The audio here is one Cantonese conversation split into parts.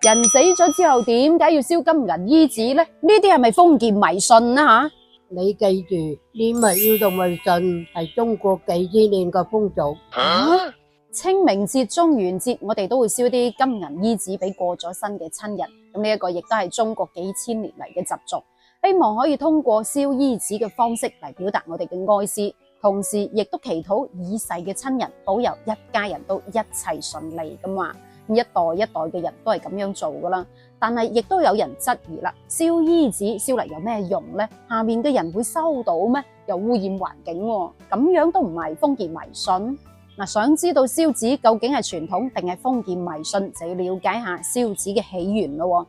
人死咗之後，點解要燒金銀衣紙呢？呢啲係咪封建迷信啊？吓？你記住，呢物要同迷信係中國幾千年嘅風俗。清明節、中元節，我哋都會燒啲金銀衣紙俾過咗身嘅親人。咁呢一個亦都係中國幾千年嚟嘅習俗，希望可以通過燒衣紙嘅方式嚟表達我哋嘅哀思，同時亦都祈禱已逝嘅親人保佑一家人都一切順利咁話。一代一代嘅人都係咁樣做噶啦，但係亦都有人質疑啦，燒衣紙燒嚟有咩用呢？下面嘅人會收到咩？又污染環境喎，咁樣都唔係封建迷信。想知道燒紙究竟係傳統定係封建迷信，就要了解下燒紙嘅起源咯。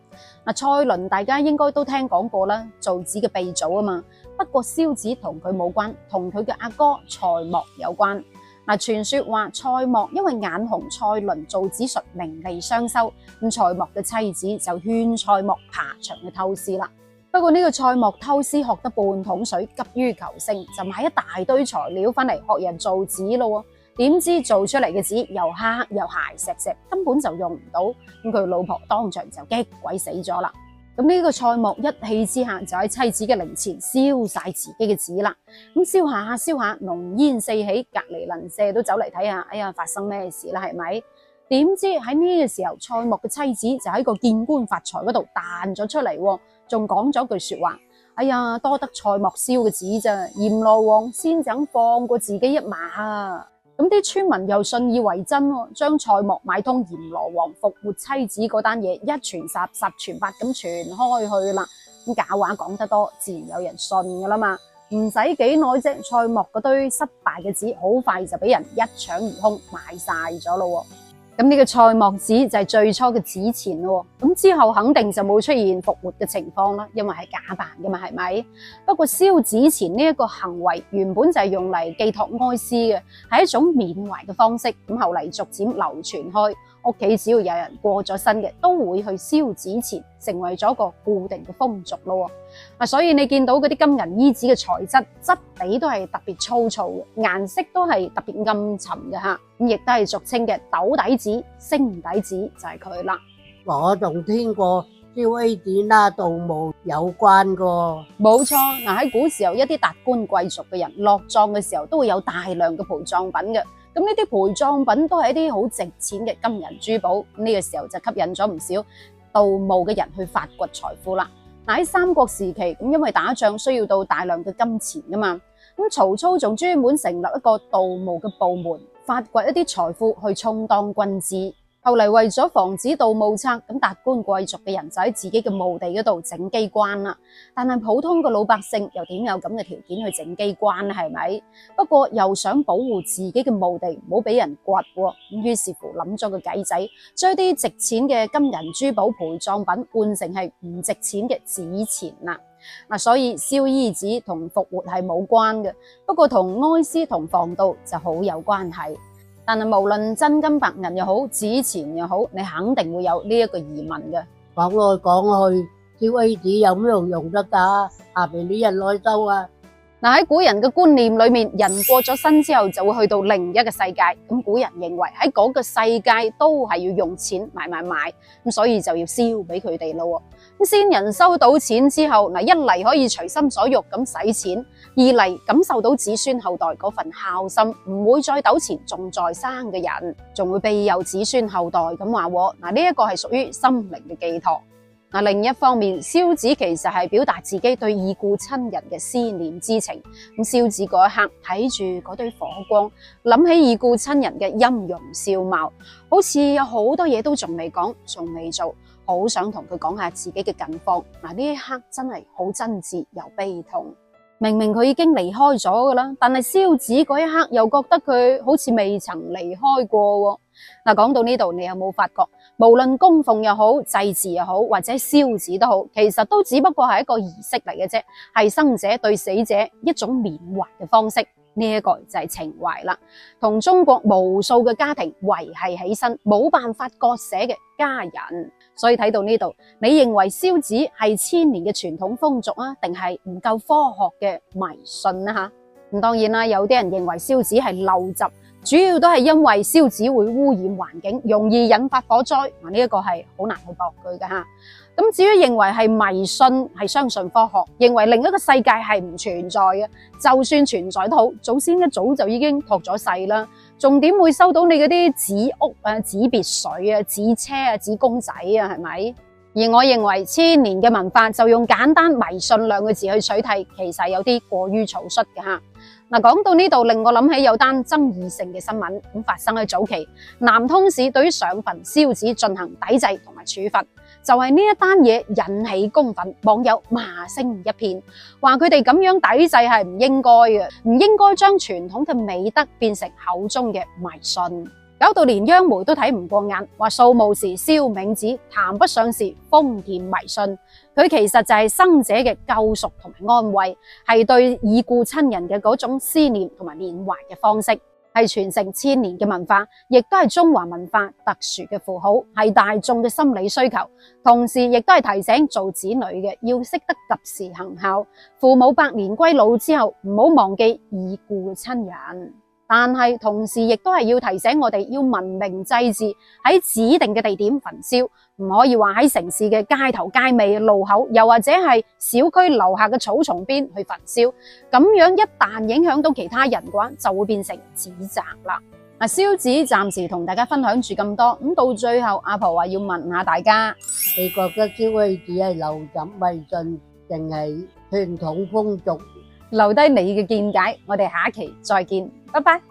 蔡倫大家應該都聽講過啦，造紙嘅鼻祖啊嘛。不過燒紙同佢冇關，同佢嘅阿哥蔡邈有關。傳說話蔡邈因為眼紅蔡倫造紙術名利雙收，咁蔡邈嘅妻子就勸蔡邈爬牆去偷師啦。不過呢個蔡邈偷師學得半桶水，急於求勝，就買一大堆材料翻嚟學人造紙咯。點知做出嚟嘅紙又黑又鞋石石，根本就用唔到。咁佢老婆當場就激鬼死咗啦。咁呢個蔡邈一氣之下就喺妻子嘅靈前燒晒自己嘅紙啦。咁燒下燒下，濃煙四起，隔籬鄰舍都走嚟睇下，哎呀，發生咩事啦？係咪？點知喺呢個時候，蔡邈嘅妻子就喺個見官發財嗰度彈咗出嚟，仲講咗句說話：哎呀，多得蔡邈燒嘅紙咋，閻羅王先想放過自己一馬啊！咁啲村民又信以為真，將蔡邈買通閻羅王復活妻子嗰單嘢一傳十，十傳百咁傳開去啦。咁假話講得多，自然有人信噶啦嘛。唔使幾耐啫，蔡邈嗰堆失敗嘅紙好快就俾人一搶而空，買晒咗咯。咁呢個蔡邈紙就係最初嘅紙錢咯。咁之後肯定就冇出現復活嘅情況啦，因為係假扮嘅嘛，係咪？不過燒紙錢呢一個行為原本就係用嚟寄託哀思嘅，係一種緬懷嘅方式。咁後嚟逐漸流傳開，屋企只要有人過咗身嘅，都會去燒紙錢，成為咗個固定嘅風俗咯。所以你見到嗰啲金銀衣紙嘅材質質地都係特別粗糙嘅，顏色都係特別暗沉嘅吓，咁亦都係俗稱嘅斗底紙、星底紙，就係佢啦。我仲聽過燒 A 紙啦，盜墓有關噶。冇錯，喺古時候一啲達官貴族嘅人落葬嘅時候，都會有大量嘅陪葬品嘅。咁呢啲陪葬品都係一啲好值錢嘅金銀珠寶，呢個時候就吸引咗唔少盜墓嘅人去發掘財富啦。喺三國時期，咁因為打仗需要到大量嘅金錢噶嘛，咁曹操仲專門成立一個盜墓嘅部門，發掘一啲財富去充當軍資。後嚟為咗防止盜墓賊，咁達官貴族嘅人就喺自己嘅墓地嗰度整機關啦。但係普通嘅老百姓又點有咁嘅條件去整機關呢？係咪？不過又想保護自己嘅墓地唔好俾人掘喎，咁於是乎諗咗個計仔，將啲值錢嘅金銀珠寶陪葬品換成係唔值錢嘅紙錢啦。所以燒衣紙同復活係冇關嘅，不過同哀思同防盜就好有關係。但係無論真金白銀又好，紙錢又好，你肯定會有呢一個疑問嘅。講來講去，燒 A 紙有咩用得㗎？下邊啲人來收啊！喺古人嘅觀念裏面，人過咗身之後就會去到另一個世界。咁古人認為喺嗰個世界都係要用錢買，咁所以就要燒俾佢哋咯。咁先人收到錢之後，一嚟可以隨心所欲咁使錢，二嚟感受到子孫後代嗰份孝心，唔會再糾纏仲在生嘅人，仲會庇佑子孫後代咁話。呢一個係屬於心靈嘅寄託。另一方面，燒紙其實係表達自己對已故親人嘅思念之情。咁燒紙嗰一刻，睇住嗰堆火光，諗起已故親人嘅音容笑貌，好似有好多嘢都仲未講，仲未做，好想同佢講下自己嘅近況。呢一刻真係好真摯又悲痛。明明佢已經離開咗噶啦，但係燒紙嗰一刻又覺得佢好似未曾離開過。講到呢度，你有冇發覺，無論供奉又好，祭祀又好，或者燒紙都好，其實都只不過係一個儀式嚟嘅啫，係生者對死者一種緬懷嘅方式。呢一個就係情懷啦，同中國無數嘅家庭維繫起身，冇辦法割捨嘅家人。所以睇到呢度，你認為燒紙係千年嘅傳統風俗啊，定係唔夠科學嘅迷信啊？吓，咁當然啦，有啲人認為燒紙係陋習，主要都係因為燒紙會污染環境，容易引發火災。呢一個係好難去駁佢㗎吓。咁至於認為係迷信，係相信科學，認為另一個世界係唔存在嘅，就算存在都好，祖先一早就已經託咗世啦，仲點會收到你嗰啲紙屋啊、紙別墅啊、紙車啊、紙公仔啊，係咪？而我認為千年嘅文化就用簡單迷信兩個字去取締，其實有啲過於草率嘅吓。嗱，講到呢度令我諗起有單爭議性嘅新聞，咁發生喺早期，南通市對於上墳燒紙進行抵制同埋處罰，就係呢一單嘢引起公憤，網友罵聲一片，話佢哋咁樣抵制係唔應該嘅，唔應該將傳統嘅美德變成口中嘅迷信。搞到連央媒都睇唔過眼，話掃墓時燒冥紙談不上是封建迷信，佢其實就係生者嘅救贖同埋安慰，係對已故親人嘅嗰種思念同埋緬懷嘅方式，係傳承千年嘅文化，亦都係中華文化特殊嘅符號，係大眾嘅心理需求，同時亦都係提醒做子女嘅要識得及時行孝，父母百年歸老之後唔好忘記已故嘅親人。但係同時亦都係要提醒我哋要文明祭祀，喺指定嘅地點焚燒，唔可以話喺城市嘅街頭街尾、路口，又或者係小區樓下嘅草叢邊去焚燒。咁樣一旦影響到其他人嘅話，就會變成指責啦。燒紙暫時同大家分享住咁多，咁到最後阿婆話要問下大家，你覺得燒灰紙係流感迷信定係傳統風俗？留低你嘅見解，我哋下一期再見，拜拜。